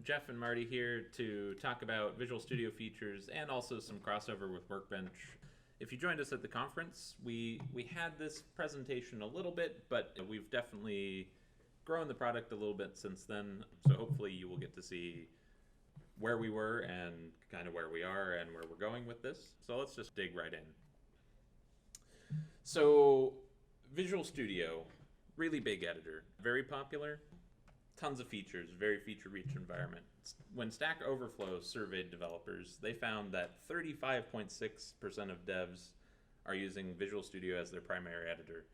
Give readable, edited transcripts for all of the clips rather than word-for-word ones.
Jeff and Marty here to talk about Visual Studio features and also some crossover with Workbench. If you joined us at the conference, we had this presentation a little bit, but we've definitely grown the product a little bit since then. So hopefully you will get to see where we were and kind of where we are and where we're going with this. So let's just dig right in. So Visual Studio, really big editor, very popular. Tons of features, very feature-rich environment. When Stack Overflow surveyed developers, they found that 35.6% of devs are using Visual Studio as their primary editor,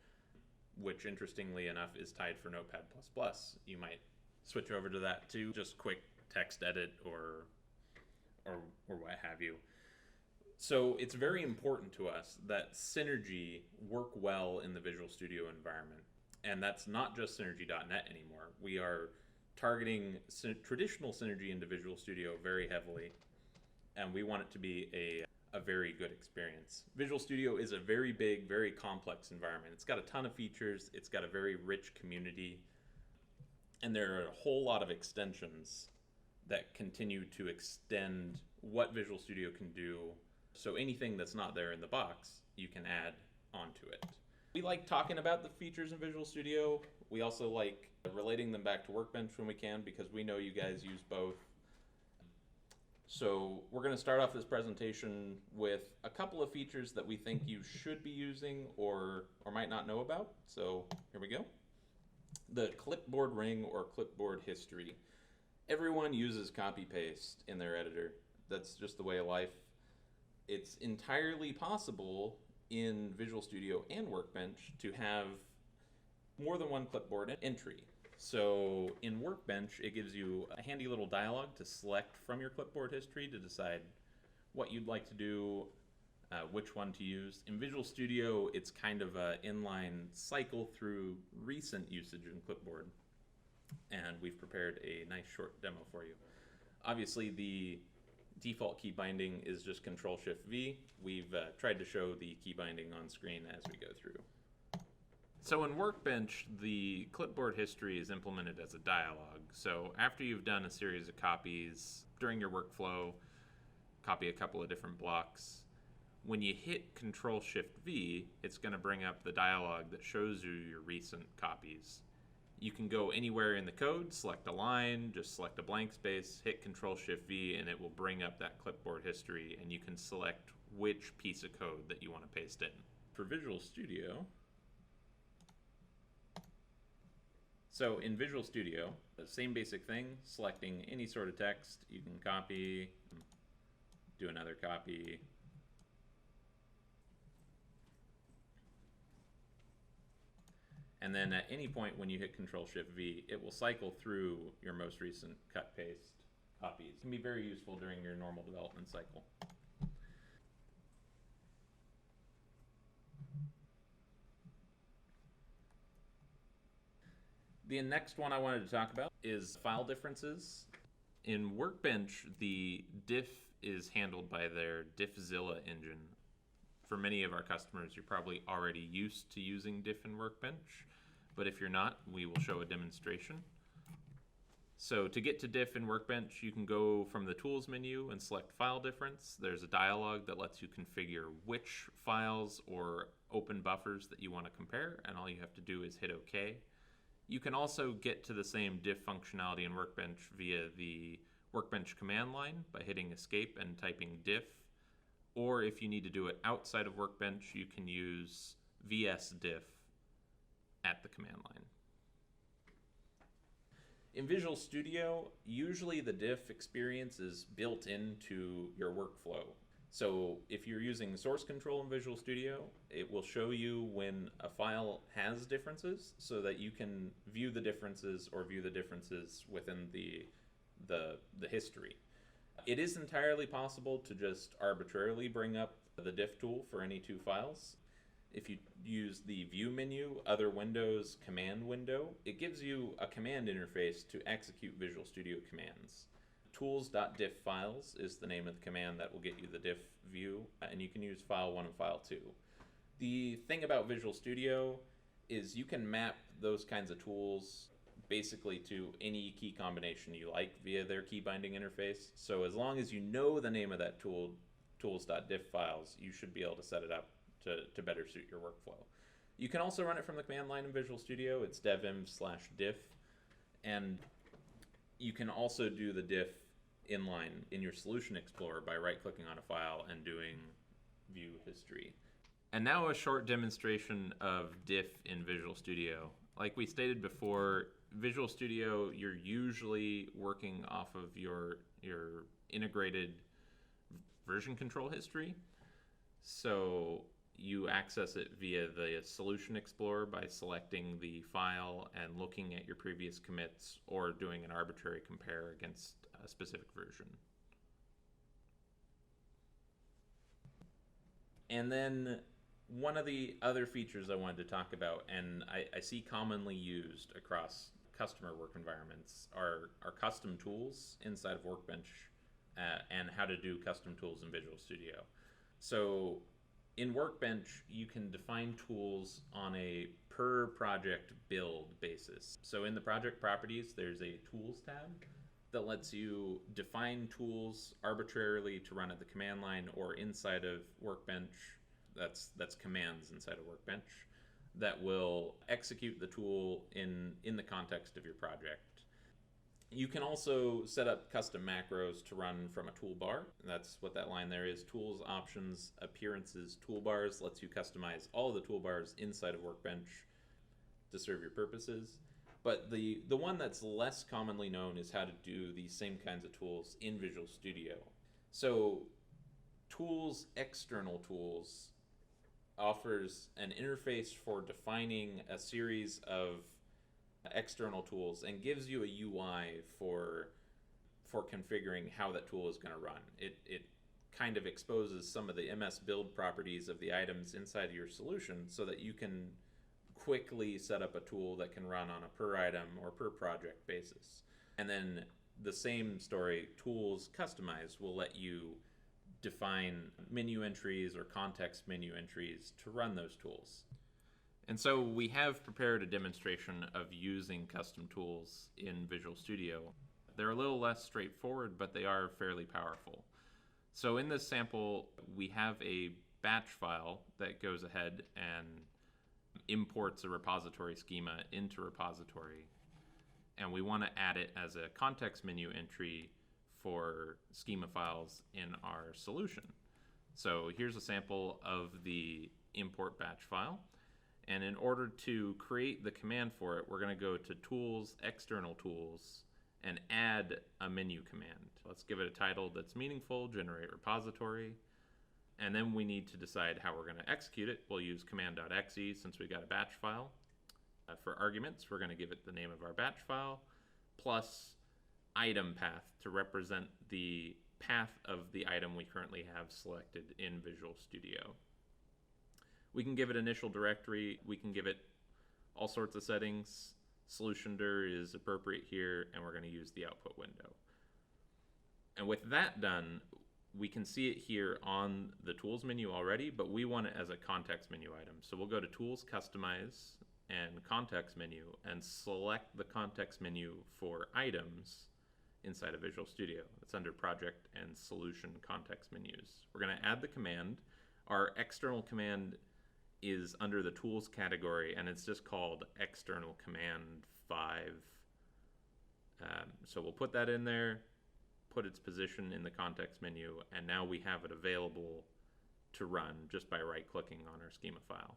which interestingly enough is tied for Notepad++. You might switch over to that too, just quick text edit or what have you. So it's very important to us that Synergy work well in the Visual Studio environment. And that's not just Synergy.net anymore. We are targeting traditional Synergy into Visual Studio very heavily, and we want it to be a very good experience. Visual Studio is a very big, very complex environment. It's got a ton of features, it's got a very rich community, and there are a whole lot of extensions that continue to extend what Visual Studio can do. So anything that's not there in the box, you can add onto it. We like talking about the features in Visual Studio. We also like relating them back to Workbench when we can, because we know you guys use both. So we're going to start off this presentation with a couple of features that we think you should be using or might not know about. So here we go. The clipboard ring or clipboard history. Everyone uses copy-paste in their editor. That's just the way of life. It's entirely possible in Visual Studio and Workbench to have more than one clipboard entry. So in Workbench, it gives you a handy little dialog to select from your clipboard history to decide what you'd like to do, which one to use. In Visual Studio, it's kind of an inline cycle through recent usage in clipboard. And we've prepared a nice short demo for you. Obviously, the default key binding is just Control-Shift-V. We've tried to show the key binding on screen as we go through. So in Workbench, the clipboard history is implemented as a dialog. So after you've done a series of copies during your workflow, copy a couple of different blocks, when you hit Control-Shift-V, it's going to bring up the dialog that shows you your recent copies. You can go anywhere in the code, select a line, just select a blank space, hit Control-Shift-V, and it will bring up that clipboard history, and you can select which piece of code that you want to paste in. For Visual Studio, so in Visual Studio, the same basic thing, selecting any sort of text, you can copy, do another copy, and then at any point when you hit Control-Shift-V, it will cycle through your most recent cut-paste copies. It can be very useful during your normal development cycle. The next one I wanted to talk about is file differences. In Workbench, the diff is handled by their Diffzilla engine. For many of our customers, you're probably already used to using diff in Workbench, but if you're not, we will show a demonstration. So to get to diff in Workbench, you can go from the Tools menu and select File Difference. There's a dialog that lets you configure which files or open buffers that you want to compare, and all you have to do is hit OK. You can also get to the same diff functionality in Workbench via the Workbench command line by hitting Escape and typing diff. Or if you need to do it outside of Workbench, you can use vsdiff at the command line. In Visual Studio, usually the diff experience is built into your workflow. So if you're using source control in Visual Studio, it will show you when a file has differences so that you can view the differences or view the differences within the history. It is entirely possible to just arbitrarily bring up the diff tool for any two files. If you use the View menu, Other Windows, Command window, it gives you a command interface to execute Visual Studio commands. Tools.diff files is the name of the command that will get you the diff view, and you can use file 1 and file 2. The thing about Visual Studio is you can map those kinds of tools basically to any key combination you like via their key binding interface. So as long as you know the name of that tool, tools.diff files, you should be able to set it up to better suit your workflow. You can also run it from the command line in Visual Studio. It's devinv/diff. And you can also do the diff inline in your Solution Explorer by right-clicking on a file and doing View History. And now a short demonstration of diff in Visual Studio. Like we stated before, Visual Studio, you're usually working off of your integrated version control history. So you access it via the Solution Explorer by selecting the file and looking at your previous commits or doing an arbitrary compare against a specific version. And then one of the other features I wanted to talk about, and I see commonly used across customer work environments, are custom tools inside of Workbench and how to do custom tools in Visual Studio. So in Workbench, you can define tools on a per project build basis. So in the project properties, there's a tools tab that lets you define tools arbitrarily to run at the command line or inside of Workbench. That's commands inside of Workbench that will execute the tool in the context of your project. You can also set up custom macros to run from a toolbar. That's what that line there is. Tools, options, appearances, toolbars lets you customize all of the toolbars inside of Workbench to serve your purposes. But the one that's less commonly known is how to do these same kinds of tools in Visual Studio. So Tools, External Tools offers an interface for defining a series of external tools and gives you a UI for configuring how that tool is going to run. It kind of exposes some of the MS build properties of the items inside of your solution so that you can quickly set up a tool that can run on a per item or per project basis. And then the same story, Tools Customize, will let you define menu entries or context menu entries to run those tools. And so we have prepared a demonstration of using custom tools in Visual Studio. They're a little less straightforward, but they are fairly powerful. So in this sample, we have a batch file that goes ahead and imports a repository schema into repository. And we want to add it as a context menu entry for schema files in our solution. So here's a sample of the import batch file. And in order to create the command for it, we're going to go to Tools, External Tools, and add a menu command. Let's give it a title that's meaningful, generate repository. And then we need to decide how we're going to execute it. We'll use command.exe since we got a batch file. For arguments, we're going to give it the name of our batch file, plus item path to represent the path of the item we currently have selected in Visual Studio. We can give it initial directory, we can give it all sorts of settings. Solution.dir is appropriate here, and we're going to use the output window. And with that done, we can see it here on the Tools menu already, but we want it as a context menu item. So we'll go to Tools, Customize, and Context Menu, and select the context menu for items inside of Visual Studio. It's under Project and Solution context menus. We're going to add the command. Our external command is under the Tools category, and it's just called External Command 5. So we'll put that in there, put its position in the context menu, and now we have it available to run just by right-clicking on our schema file.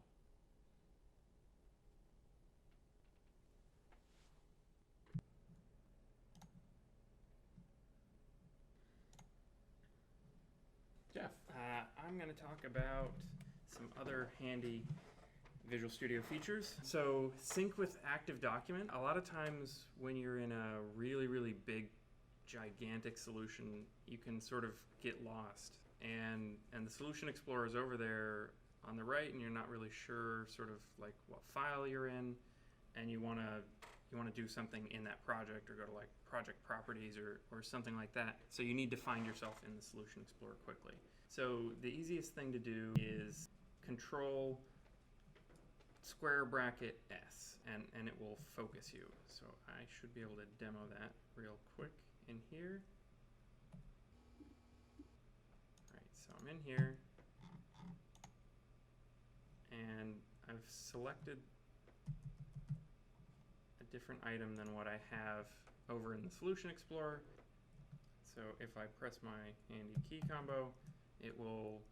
Jeff. I'm going to talk about some other handy Visual Studio features. So sync with active document. A lot of times when you're in a really, really big, gigantic solution, you can sort of get lost. And the Solution Explorer is over there on the right, and you're not really sure sort of like what file you're in, and you want to do something in that project or go to like project properties or something like that. So you need to find yourself in the Solution Explorer quickly. So the easiest thing to do is Control square bracket S, and it will focus you. So I should be able to demo that real quick in here. Alright, so I'm in here, and I've selected a different item than what I have over in the Solution Explorer. So if I press my handy key combo, it will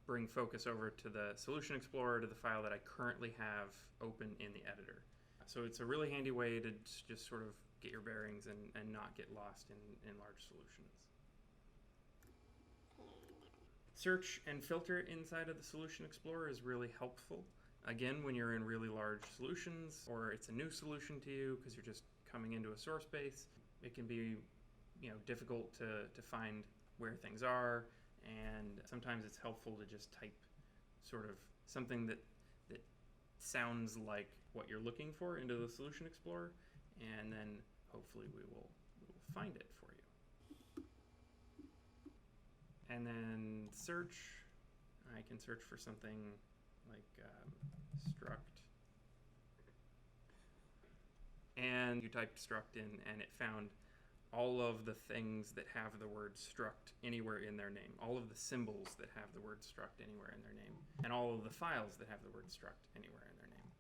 bring focus over to the Solution Explorer, to the file that I currently have open in the editor. So it's a really handy way to just sort of get your bearings and not get lost in large solutions. Search and filter inside of the Solution Explorer is really helpful. Again, when you're in really large solutions, or it's a new solution to you because you're just coming into a source base, it can be difficult to find where things are, and sometimes it's helpful to just type sort of something that sounds like what you're looking for into the Solution Explorer, and then hopefully we will find it for you. And then search, I can search for something like struct, and you typed struct in and it found all of the things that have the word struct anywhere in their name, all of the symbols that have the word struct anywhere in their name, and all of the files that have the word struct anywhere in their name,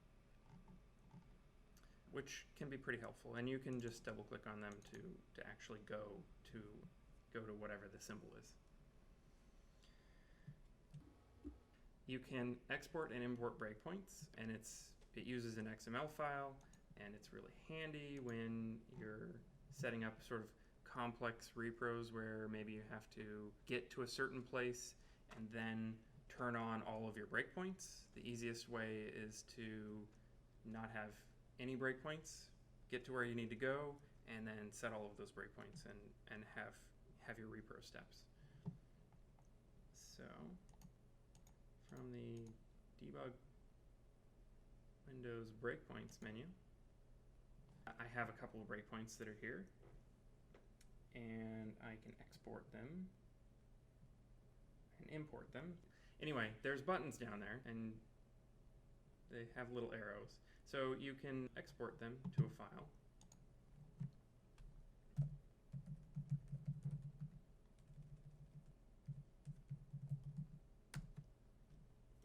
which can be pretty helpful. And you can just double click on them to actually go to whatever the symbol is. You can export and import breakpoints, and it uses an XML file, and it's really handy when you're setting up sort of complex repros where maybe you have to get to a certain place and then turn on all of your breakpoints. The easiest way is to not have any breakpoints, get to where you need to go, and then set all of those breakpoints and have your repro steps. So from the debug Windows breakpoints menu, I have a couple of breakpoints that are here, and I can export them and import them. Anyway, there's buttons down there, and they have little arrows. So you can export them to a file.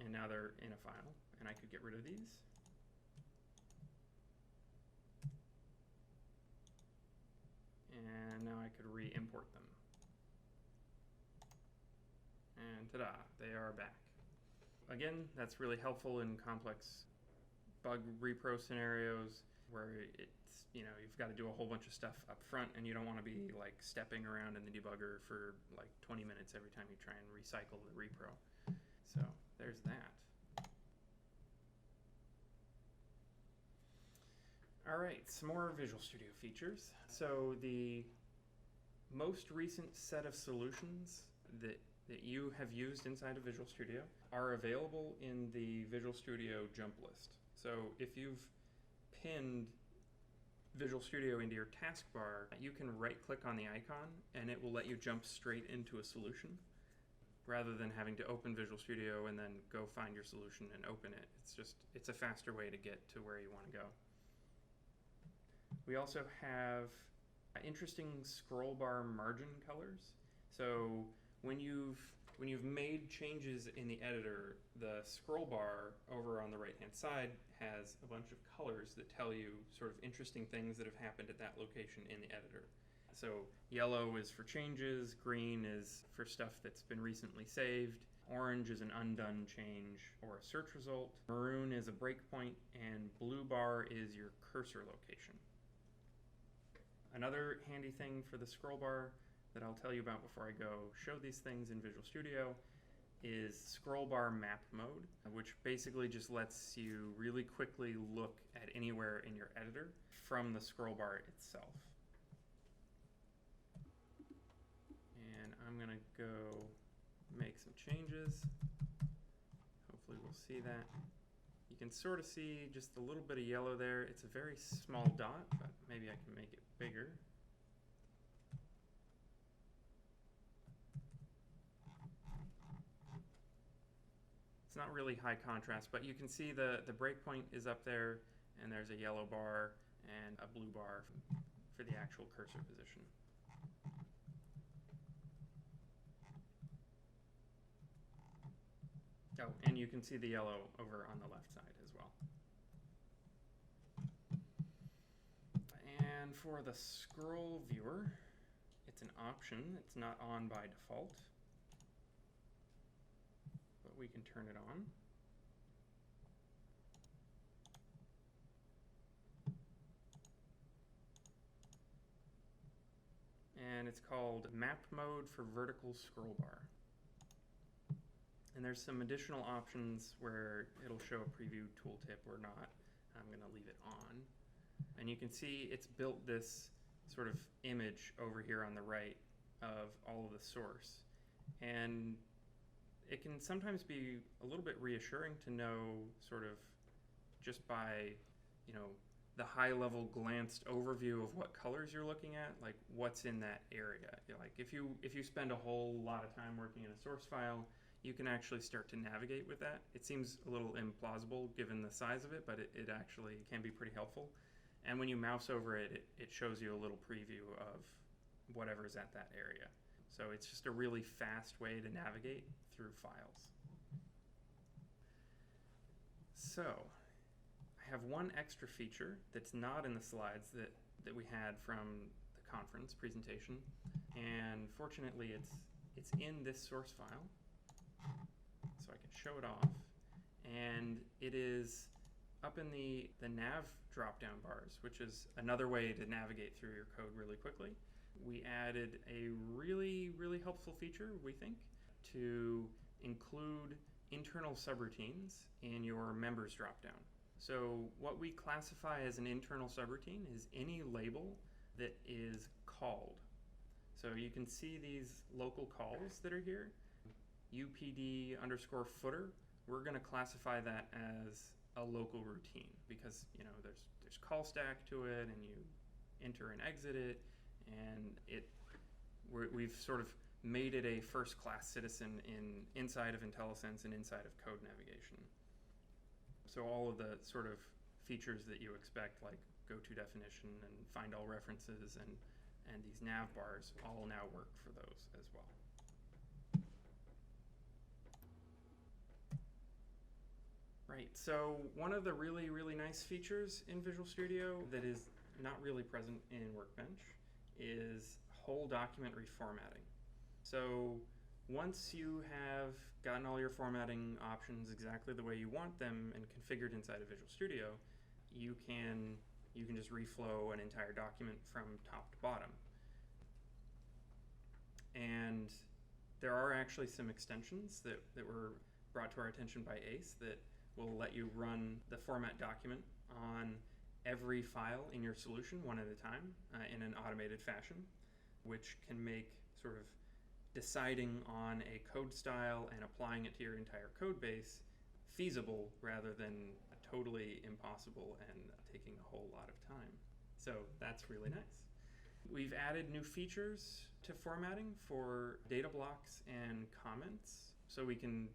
And now they're in a file, and I could get rid of these. And now I could re-import them. And ta-da, they are back. Again, that's really helpful in complex bug repro scenarios where it's, you've got to do a whole bunch of stuff up front, and you don't want to be like stepping around in the debugger for like 20 minutes every time you try and recycle the repro. So there's that. All right, some more Visual Studio features. So the most recent set of solutions that you have used inside of Visual Studio are available in the Visual Studio jump list. So if you've pinned Visual Studio into your taskbar, you can right-click on the icon and it will let you jump straight into a solution rather than having to open Visual Studio and then go find your solution and open it. It's a faster way to get to where you want to go. We also have interesting scroll bar margin colors. So when you've made changes in the editor, the scroll bar over on the right-hand side has a bunch of colors that tell you sort of interesting things that have happened at that location in the editor. So yellow is for changes, green is for stuff that's been recently saved, orange is an undone change or a search result, maroon is a breakpoint, and blue bar is your cursor location. Another handy thing for the scroll bar that I'll tell you about before I go show these things in Visual Studio is scroll bar map mode, which basically just lets you really quickly look at anywhere in your editor from the scroll bar itself. And I'm gonna go make some changes. Hopefully we'll see that. You can sort of see just a little bit of yellow there. It's a very small dot, but maybe I can make it bigger. It's not really high contrast, but you can see the breakpoint is up there, and there's a yellow bar and a blue bar for the actual cursor position. Oh, and you can see the yellow over on the left side as well. And for the scroll viewer, it's an option. It's not on by default, but we can turn it on. And it's called Map Mode for Vertical Scroll Bar. And there's some additional options where it'll show a preview tooltip or not. I'm going to leave it on. And you can see it's built this sort of image over here on the right of all of the source. And it can sometimes be a little bit reassuring to know sort of just by, you know, the high-level glanced overview of what colors you're looking at, like what's in that area. Like if you spend a whole lot of time working in a source file, you can actually start to navigate with that. It seems a little implausible given the size of it, but it actually can be pretty helpful. And when you mouse over it, it shows you a little preview of whatever's at that area. So it's just a really fast way to navigate through files. So I have one extra feature that's not in the slides that we had from the conference presentation. And fortunately, it's in this source file. So I can show it off, and it is up in the nav drop-down bars, which is another way to navigate through your code really quickly. We added a really, really helpful feature, we think, to include internal subroutines in your members drop-down. So what we classify as an internal subroutine is any label that is called. So you can see these local calls that are here. UPD_footer, we're going to classify that as a local routine because, you know, there's call stack to it, and you enter and exit it, and we've sort of made it a first-class citizen inside of IntelliSense and inside of code navigation. So all of the sort of features that you expect, like go-to definition and find all references and these nav bars, all now work for those as well. Right, so one of the really, really nice features in Visual Studio that is not really present in Workbench is whole document reformatting. So once you have gotten all your formatting options exactly the way you want them and configured inside of Visual Studio, you can just reflow an entire document from top to bottom. And there are actually some extensions that were brought to our attention by ACE that will let you run the format document on every file in your solution one at a time in an automated fashion, which can make sort of deciding on a code style and applying it to your entire code base feasible rather than totally impossible and taking a whole lot of time. So that's really nice. We've added new features to formatting for data blocks and comments, so we can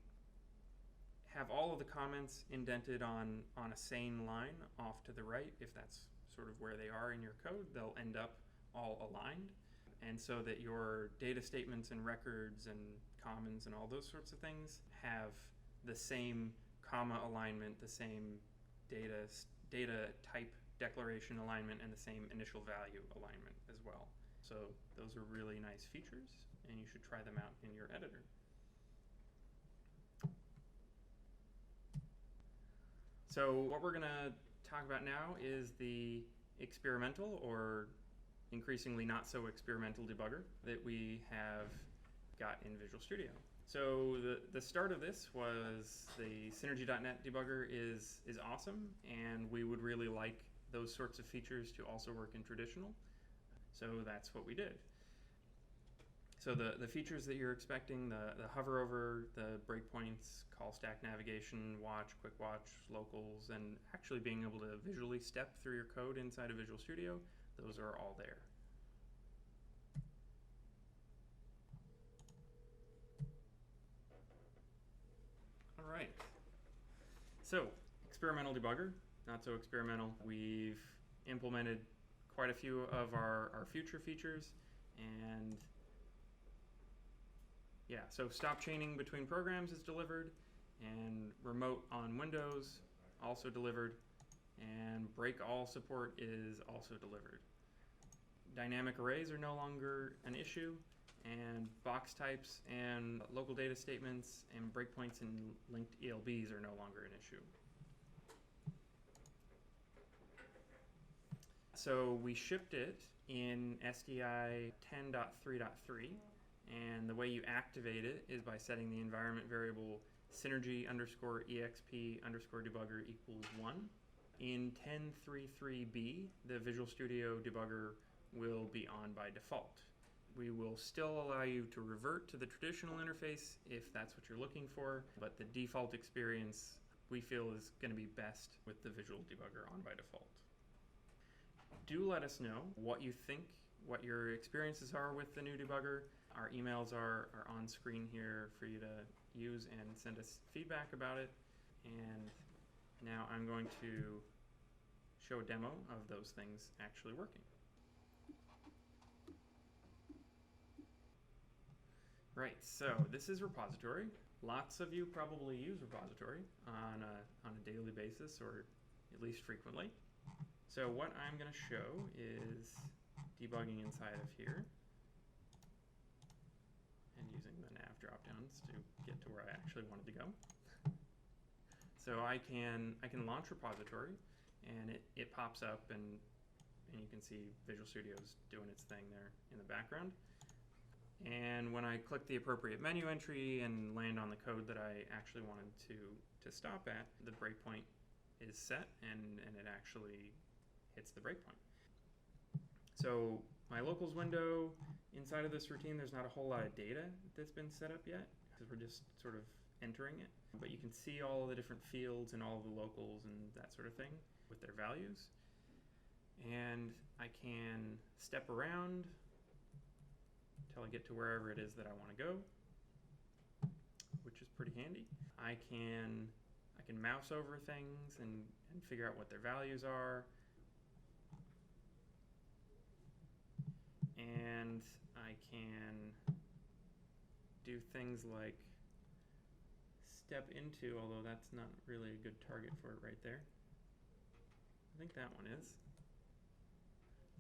have all of the comments indented on a sane line off to the right. If that's sort of where they are in your code, they'll end up all aligned. And so that your data statements and records and commons and all those sorts of things have the same comma alignment, the same data type declaration alignment, and the same initial value alignment as well. So those are really nice features, and you should try them out in your editor. So what we're going to talk about now is the experimental, or increasingly not so experimental, debugger that we have got in Visual Studio. So the start of this was the Synergy.net debugger is awesome, and we would really like those sorts of features to also work in traditional. So that's what we did. So the features that you're expecting, the hover over, the breakpoints, call stack navigation, watch, quick watch, locals, and actually being able to visually step through your code inside of Visual Studio, those are all there. All right. So, experimental debugger, not so experimental. We've implemented quite a few of our future features, and yeah, so stop chaining between programs is delivered, and remote on Windows also delivered, and break all support is also delivered. Dynamic arrays are no longer an issue, and box types and local data statements and breakpoints and linked ELBs are no longer an issue. So we shipped it in SDI 10.3.3, and the way you activate it is by setting the environment variable synergy_exp_debugger equals 1. In 10.3.3b, the Visual Studio debugger will be on by default. We will still allow you to revert to the traditional interface if that's what you're looking for, but the default experience we feel is going to be best with the Visual Debugger on by default. Do let us know what you think, what your experiences are with the new debugger. Our emails are on screen here for you to use and send us feedback about it. And now I'm going to show a demo of those things actually working. Right, so this is repository. Lots of you probably use repository on a daily basis, or at least frequently. So what I'm going to show is debugging inside of here and using the nav dropdowns to get to where I actually wanted to go. So I can launch repository, and it pops up, and you can see Visual Studio's doing its thing there in the background. And when I click the appropriate menu entry and land on the code that I actually wanted to stop at, the breakpoint is set, and it actually hits the breakpoint. So my locals window, inside of this routine, there's not a whole lot of data that's been set up yet, because we're just sort of entering it. But you can see all of the different fields and all of the locals and that sort of thing with their values. And I can step around until I get to wherever it is that I want to go, which is pretty handy. I can mouse over things and figure out what their values are. And I can do things like step into, although that's not really a good target for it right there. I think that one is.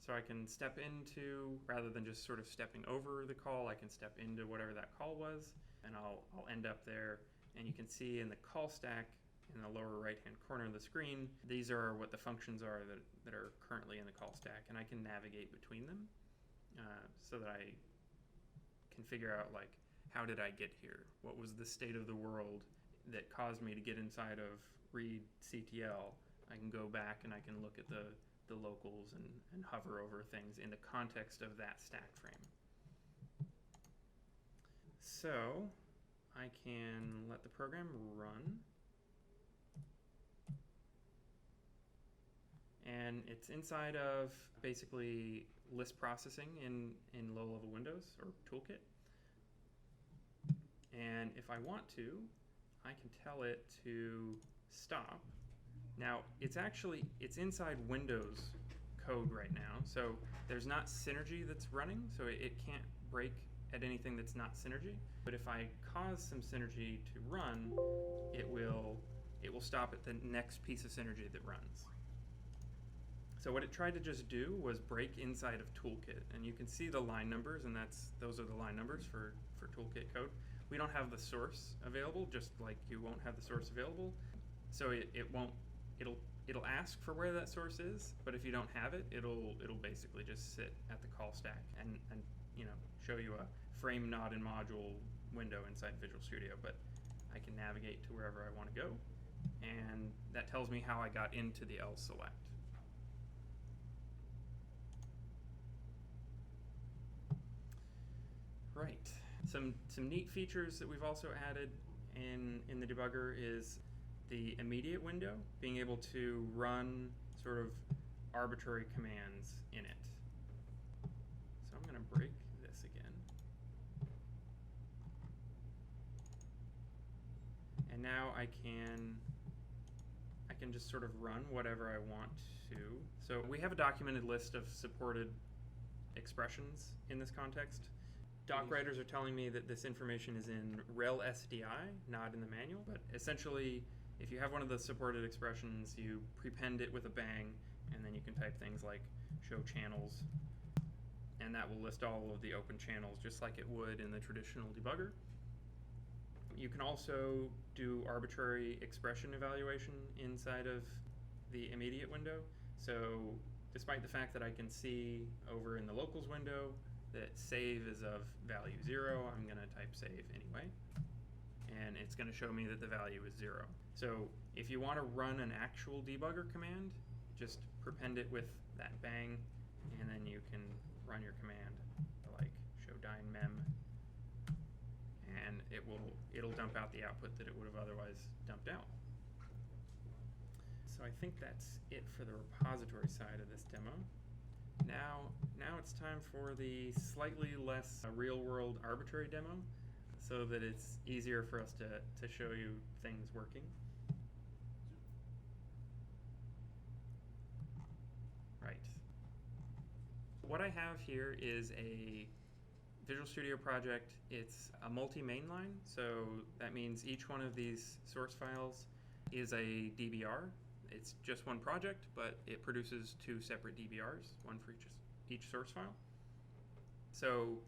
So I can step into, rather than just sort of stepping over the call, I can step into whatever that call was, and I'll end up there. And you can see in the call stack in the lower right-hand corner of the screen, these are what the functions are that are currently in the call stack, and I can navigate between them so that I can figure out, like, how did I get here? What was the state of the world that caused me to get inside of read CTL? I can go back and I can look at the locals and hover over things in the context of that stack frame. So I can let the program run. And it's inside of basically list processing in low-level Windows or Toolkit. And if I want to, I can tell it to stop. Now, it's inside Windows code right now, so there's not Synergy that's running, so it can't break at anything that's not Synergy. But if I cause some Synergy to run, it will stop at the next piece of Synergy that runs. So what it tried to just do was break inside of Toolkit, and you can see the line numbers, and those are the line numbers for Toolkit code. We don't have the source available, just like you won't have the source available. So it'll ask for where that source is, but if you don't have it, it'll basically just sit at the call stack and show you a frame not in module window inside Visual Studio. But I can navigate to wherever I want to go, and that tells me how I got into the L select. Right. Some neat features that we've also added in the debugger is the immediate window, being able to run sort of arbitrary commands in it. So I'm going to break this again. And now I can can just sort of run whatever I want to. So we have a documented list of supported expressions in this context. Doc writers are telling me that this information is in rel SDI, not in the manual, but essentially if you have one of the supported expressions, you prepend it with a bang, and then you can type things like show channels, and that will list all of the open channels just like it would in the traditional debugger. You can also do arbitrary expression evaluation inside of the immediate window. So despite the fact that I can see over in the locals window that save is of value 0, I'm going to type save anyway. And it's going to show me that the value is 0. So if you want to run an actual debugger command, just prepend it with that bang, and then you can run your command like show dyne mem, and it'll dump out the output that it would have otherwise dumped out. So I think that's it for the repository side of this demo. Now it's time for the slightly less real-world arbitrary demo, so that it's easier for us to show you things working. Right. What I have here is a Visual Studio project. It's a multi-mainline, so that means each one of these source files is a DBR. It's just one project, but it produces 2 separate DBRs, one for each source file. So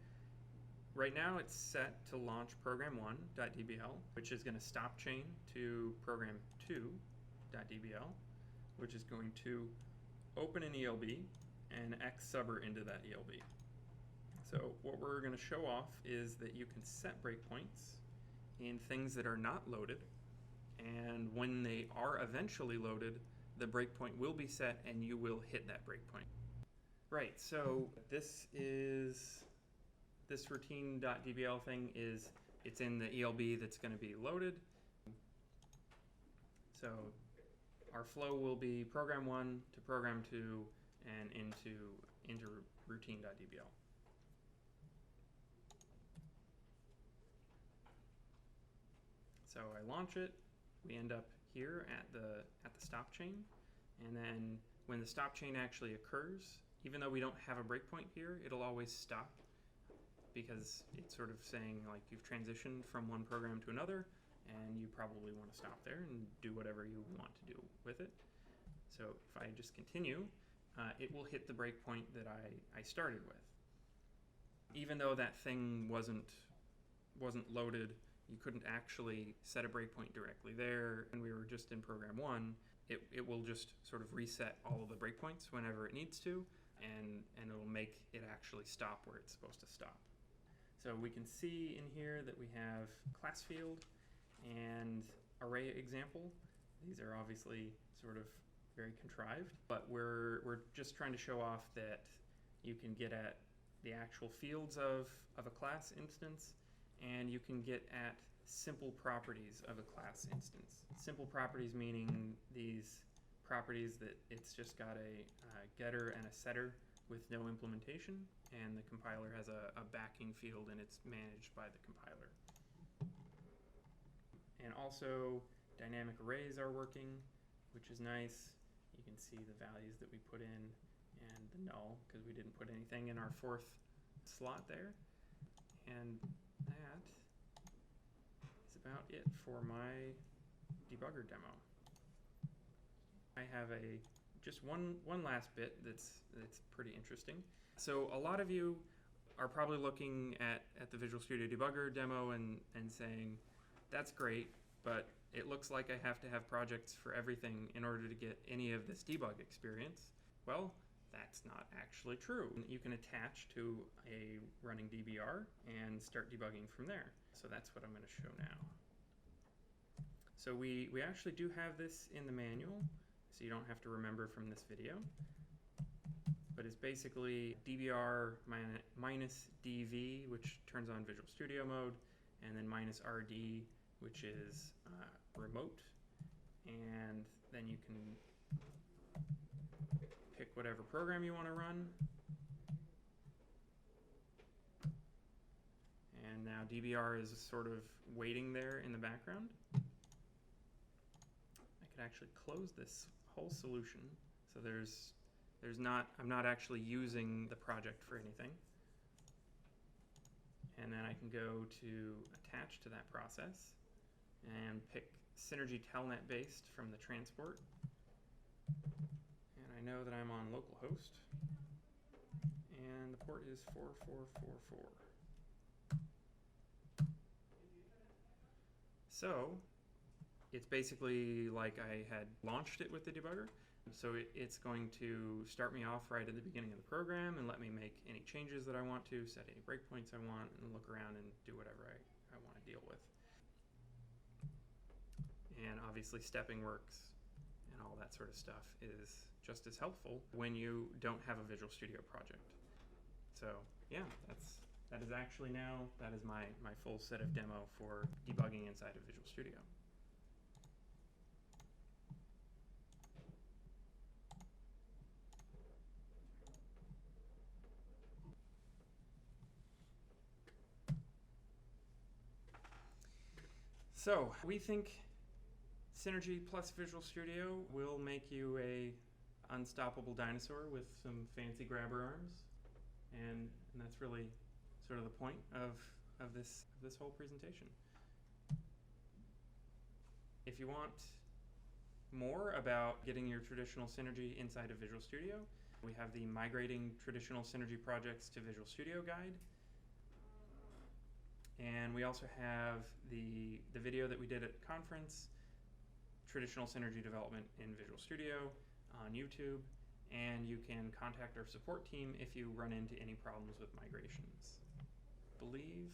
right now it's set to launch program1.dbl, which is going to stop chain to program2.dbl, which is going to open an ELB and XSubber into that ELB. So what we're going to show off is that you can set breakpoints in things that are not loaded, and when they are eventually loaded, the breakpoint will be set and you will hit that breakpoint. Right, so this routine.dbl thing it's in the ELB that's going to be loaded. So our flow will be program1 to program2 and into routine.dbl. So I launch it, we end up here at the stop chain, and then when the stop chain actually occurs, even though we don't have a breakpoint here, it'll always stop, because it's sort of saying like you've transitioned from one program to another, and you probably want to stop there and do whatever you want to do with it. So if I just continue, it will hit the breakpoint that I started with. Even though that thing wasn't loaded, you couldn't actually set a breakpoint directly there, and we were just in program 1, it will just sort of reset all of the breakpoints whenever it needs to, and it'll make it actually stop where it's supposed to stop. So we can see in here that we have class field and array example. These are obviously sort of very contrived, but we're just trying to show off that you can get at the actual fields of a class instance, and you can get at simple properties of a class instance. Simple properties meaning these properties that it's just got a getter and a setter with no implementation, and the compiler has a backing field and it's managed by the compiler. And also dynamic arrays are working, which is nice. You can see the values that we put in and the null, because we didn't put anything in our 4th slot there. And that is about it for my debugger demo. I have just one last bit that's pretty interesting. So a lot of you are probably looking at the Visual Studio Debugger demo and saying, that's great, but it looks like I have to have projects for everything in order to get any of this debug experience. Well, that's not actually true. You can attach to a running DBR and start debugging from there. So that's what I'm going to show now. So we actually do have this in the manual, so you don't have to remember from this video. But it's basically DBR minus DV, which turns on Visual Studio mode, and then minus RD, which is remote. And then you can pick whatever program you want to run. And now DBR is sort of waiting there in the background. I could actually close this whole solution. So I'm not actually using the project for anything. And then I can go to attach to that process and pick Synergy Telnet based from the transport. And I know that I'm on localhost. And the port is 4444. So it's basically like I had launched it with the debugger. So it's going to start me off right at the beginning of the program and let me make any changes that I want to, set any breakpoints I want, and look around and do whatever I want to deal with. And obviously stepping works and all that sort of stuff is just as helpful when you don't have a Visual Studio project. So yeah, that is actually now, that is my full set of demo for debugging inside of Visual Studio. So we think Synergy plus Visual Studio will make you a unstoppable dinosaur with some fancy grabber arms, and that's really sort of the point of this whole presentation. If you want more about getting your traditional Synergy inside of Visual Studio, we have the Migrating Traditional Synergy Projects to Visual Studio guide. And we also have the video that we did at conference, Traditional Synergy Development in Visual Studio on YouTube. And you can contact our support team if you run into any problems with migrations. I believe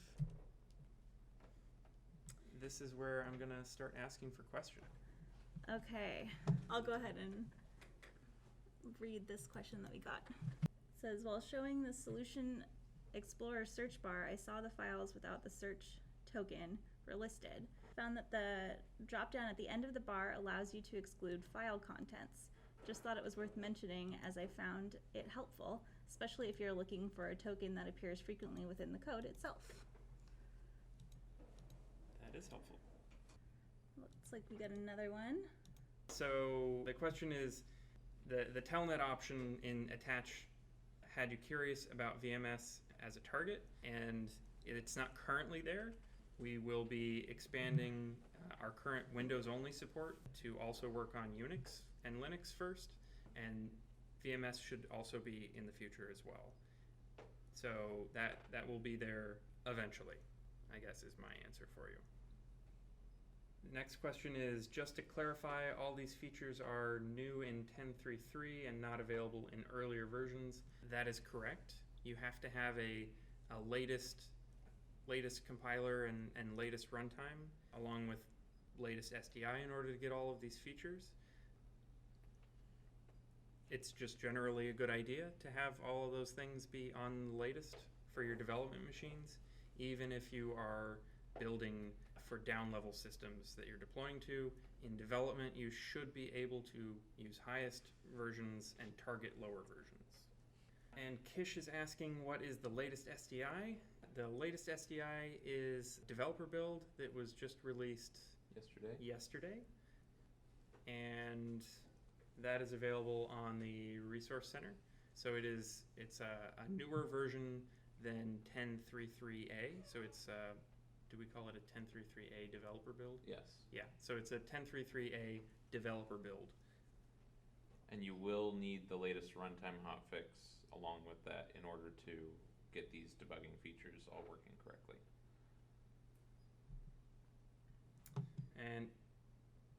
this is where I'm going to start asking for questions. Okay, I'll go ahead and read this question that we got. It says, while showing the Solution Explorer search bar, I saw the files without the search token were listed. Found that the drop-down at the end of the bar allows you to exclude file contents. Just thought it was worth mentioning as I found it helpful, especially if you're looking for a token that appears frequently within the code itself. That is helpful. Looks like we got another one. So the question is, the telnet option in attach had you curious about VMS as a target, and it's not currently there. We will be expanding our current Windows-only support to also work on Unix and Linux first, and VMS should also be in the future as well. So that will be there eventually, I guess is my answer for you. Next question is, just to clarify, all these features are new in 10.3.3 and not available in earlier versions. That is correct. You have to have a latest compiler and latest runtime, along with latest SDI in order to get all of these features. It's just generally a good idea to have all of those things be on the latest for your development machines, even if you are building for down-level systems that you're deploying to. In development, you should be able to use highest versions and target lower versions. And Kish is asking, what is the latest SDI? The latest SDI is developer build that was just released yesterday. And that is available on the Resource Center. So it's a newer version than 10.3.3a. So it's do we call it a 10.3.3a developer build? Yes. Yeah, so it's a 10.3.3a developer build. And you will need the latest runtime hotfix along with that in order to get these debugging features all working correctly. And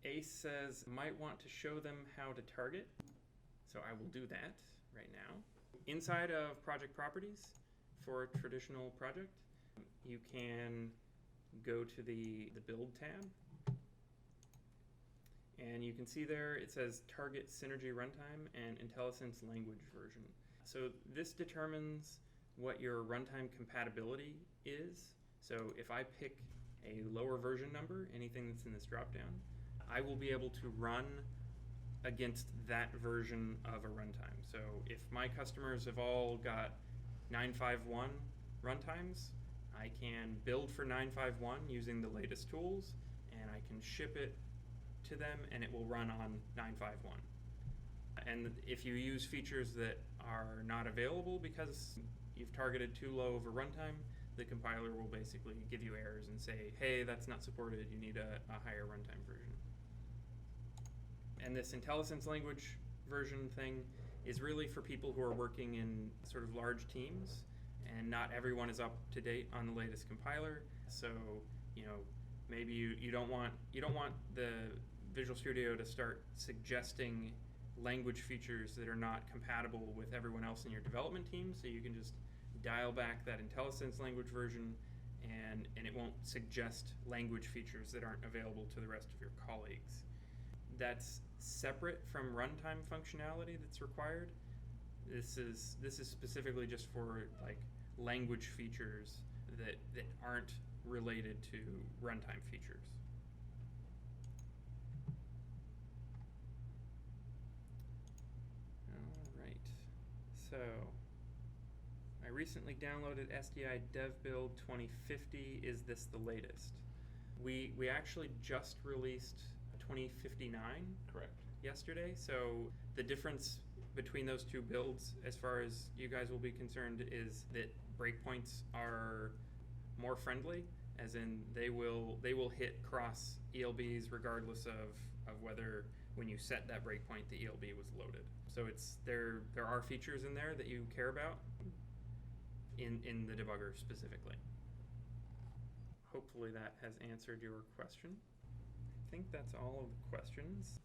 Ace says, might want to show them how to target. So I will do that right now. Inside of project properties for a traditional project, you can go to the build tab. And you can see there it says target Synergy runtime and IntelliSense language version. So this determines what your runtime compatibility is. So if I pick a lower version number, anything that's in this dropdown, I will be able to run against that version of a runtime. So if my customers have all got 951 runtimes, I can build for 951 using the latest tools, and I can ship it to them, and it will run on 9.5.1. And if you use features that are not available because you've targeted too low of a runtime, the compiler will basically give you errors and say, hey, that's not supported, you need a higher runtime version. And this IntelliSense language version thing is really for people who are working in sort of large teams, and not everyone is up to date on the latest compiler. So, you know, maybe you don't want the Visual Studio to start suggesting language features that are not compatible with everyone else in your development team. So you can just dial back that IntelliSense language version, and it won't suggest language features that aren't available to the rest of your colleagues. That's separate from runtime functionality that's required. This is specifically just for like language features that aren't related to runtime features. All right, so I recently downloaded SDI Dev Build 2050. Is this the latest? We actually just released 2059. Correct. Yesterday, so the difference between those two builds, as far as you guys will be concerned, is that breakpoints are more friendly, as in they will hit cross ELBs regardless of whether when you set that breakpoint the ELB was loaded. So there are features in there that you care about in the debugger specifically. Hopefully that has answered your question. I think that's all of the questions.